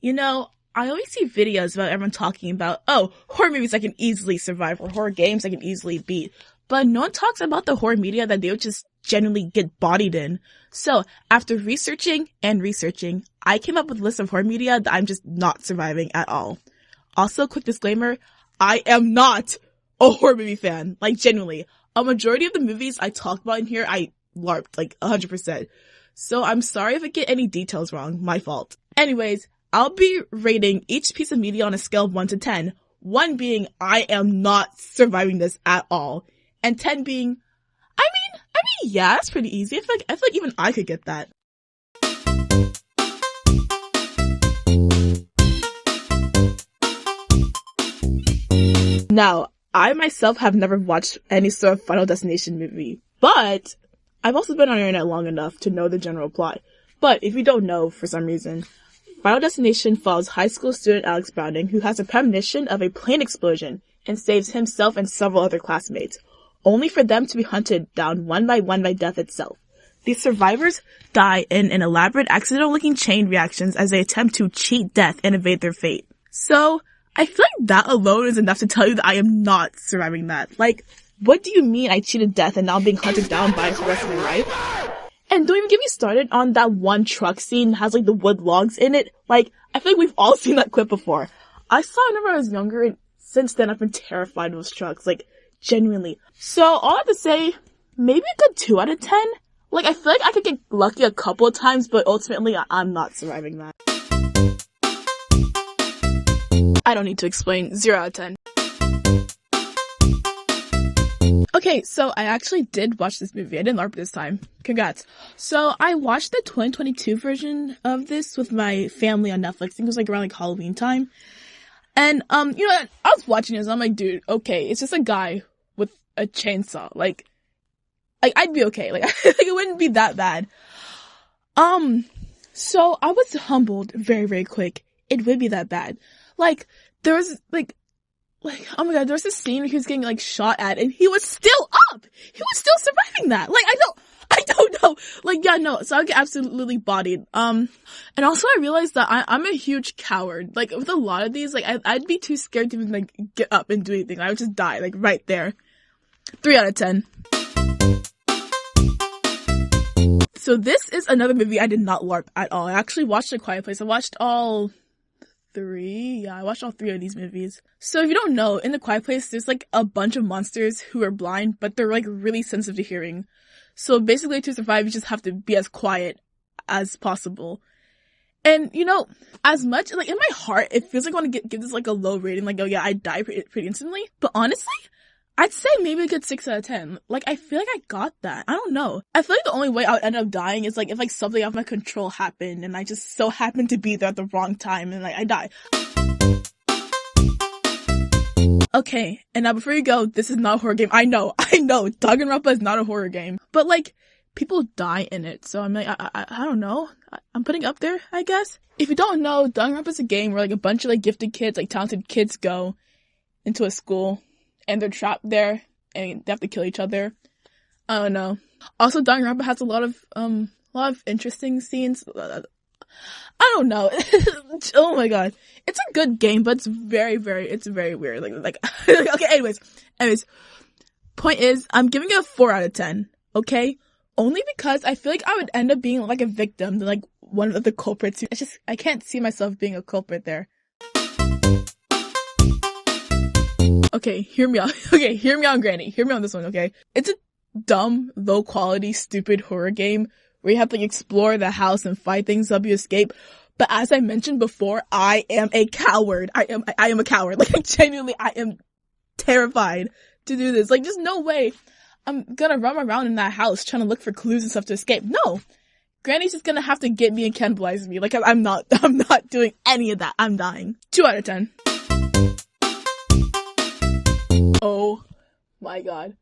I always see videos about everyone talking about, horror movies I can easily survive, or horror games I can easily beat. But no one talks about the horror media that they would just genuinely get bodied in. So, after researching and researching, I came up with a list of horror media that I'm just not surviving at all. Also, quick disclaimer, I am not a horror movie fan. Like, genuinely. A majority of the movies I talk about in here, I LARPed, 100%. So I'm sorry if I get any details wrong. My fault. Anyways, I'll be rating each piece of media on a scale of 1 to 10. 1 being, I am not surviving this at all. And 10 being, I mean, yeah, it's pretty easy. I feel like even I could get that. Now, I myself have never watched any sort of Final Destination movie, but I've also been on the internet long enough to know the general plot. But if you don't know, for some reason, Final Destination follows high school student Alex Browning, who has a premonition of a plane explosion and saves himself and several other classmates, only for them to be hunted down one by death itself. These survivors die in an elaborate accidental-looking chain reactions as they attempt to cheat death and evade their fate. So, I feel like that alone is enough to tell you that I am not surviving that. Like, what do you mean I cheated death and now I'm being hunted down by it for the rest of my life? And don't even get me started on that one truck scene that has the wood logs in it. I feel like we've all seen that clip before. I saw it whenever I was younger, and since then I've been terrified of those trucks, genuinely. So, all I have to say, maybe a good 2 out of 10. I feel like I could get lucky a couple of times, but ultimately I'm not surviving that. I don't need to explain. 0 out of 10. Okay, so I actually did watch this movie. I didn't LARP this time. Congrats. So I watched the 2022 version of this with my family on Netflix. I think it was around Halloween time. And, I was watching this and I'm like, dude, okay, it's just a guy with a chainsaw. I'd be okay. It wouldn't be that bad. So I was humbled very, very quick. It would be that bad. There was, oh my god, there was this scene where he was getting, shot at, and he was still up! He was still surviving that! I don't know. So I get absolutely bodied. And also I realized that I'm a huge coward. With a lot of these, I'd be too scared to even, get up and do anything. I would just die, right there. 3 out of 10. So this is another movie I did not LARP at all. I actually watched A Quiet Place. I watched all 3. Yeah, I watched all 3 of these movies. So if you don't know, in The Quiet Place, there's a bunch of monsters who are blind, but they're really sensitive to hearing. So basically to survive, you just have to be as quiet as possible. And, as much, in my heart, it feels like I want to give this a low rating, oh yeah, I die pretty instantly. But honestly, I'd say maybe a good 6 out of 10. I feel like I got that. I don't know. I feel like the only way I would end up dying is if something out of my control happened and I just so happened to be there at the wrong time and I die. Okay, and now before you go, this is not a horror game. I know, Danganronpa is not a horror game. But people die in it, so I'm I don't know. I'm putting it up there, I guess. If you don't know, Danganronpa is a game where a bunch of gifted kids, talented kids go into a school. And they're trapped there, and they have to kill each other. I don't know. Also, Danganronpa has a lot of interesting scenes. I don't know. Oh my god. It's a good game, but it's very weird. Okay, anyways. Point is, I'm giving it a 4 out of 10, okay? Only because I feel like I would end up being a victim to one of the culprits. I can't see myself being a culprit there. Okay, hear me out. Okay, hear me out, Granny. Hear me on this one, okay? It's a dumb, low-quality, stupid horror game where you have to explore the house and fight things up you escape. But as I mentioned before, I am a coward. I am a coward. Genuinely, I am terrified to do this. There's no way I'm gonna run around in that house trying to look for clues and stuff to escape. No! Granny's just gonna have to get me and cannibalize me. I'm not doing any of that. I'm dying. 2 out of 10. Oh my god.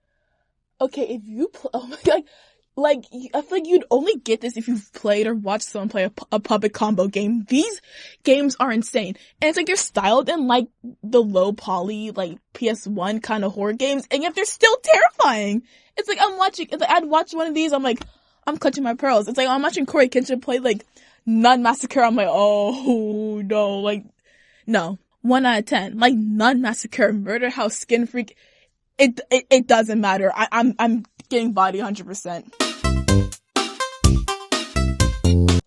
Okay, if you oh my god, I feel like you'd only get this if you've played or watched someone play a puppet combo game. These games are insane. And it's they're styled in the low poly, PS1 kind of horror games, and yet they're still terrifying. I'd watch one of these, I'm clutching my pearls. It's I'm watching Corey Kenshin play Nun Massacre, I'm like, oh no, like, no. 1 out of 10. Like, Nun Massacre, Murder House, Skin Freak, it doesn't matter. I'm getting body 100%.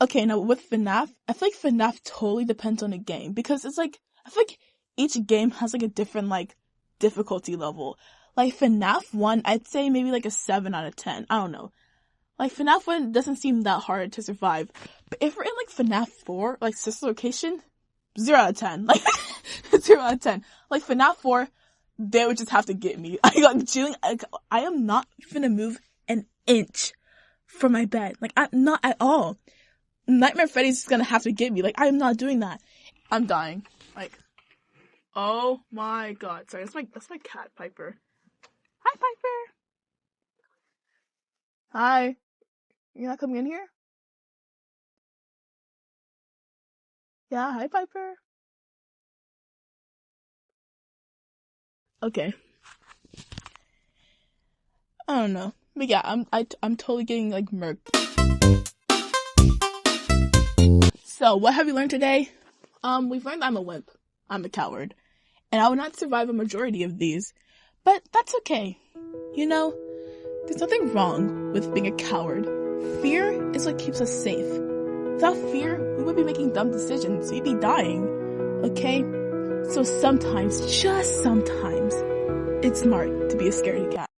Okay, now with FNAF, I feel like FNAF totally depends on the game, because it's like, I feel like each game has like a different like difficulty level. Like FNAF 1, I'd say maybe like a 7 out of 10. I don't know. Like FNAF 1 doesn't seem that hard to survive. But if we're in like FNAF 4, like Sister Location, 0 out of 10. Like 0 out of 10. Like FNAF 4, they would just have to get me. I am not finna move an inch from my bed. Like, I'm not at all. Nightmare Freddy's just gonna have to get me. Like, I am not doing that. I'm dying. Like, oh my god. Sorry, that's my cat, Piper. Hi, Piper. Hi. You're not coming in here? Yeah, hi, Piper. Okay. I don't know. But yeah, I'm totally getting like murked. So, what have we learned today? We've learned I'm a wimp. I'm a coward. And I will not survive a majority of these. But that's okay. You know, there's nothing wrong with being a coward. Fear is what keeps us safe. Without fear, we would be making dumb decisions. We'd be dying. Okay? So sometimes, just sometimes, it's smart to be a scaredy cat.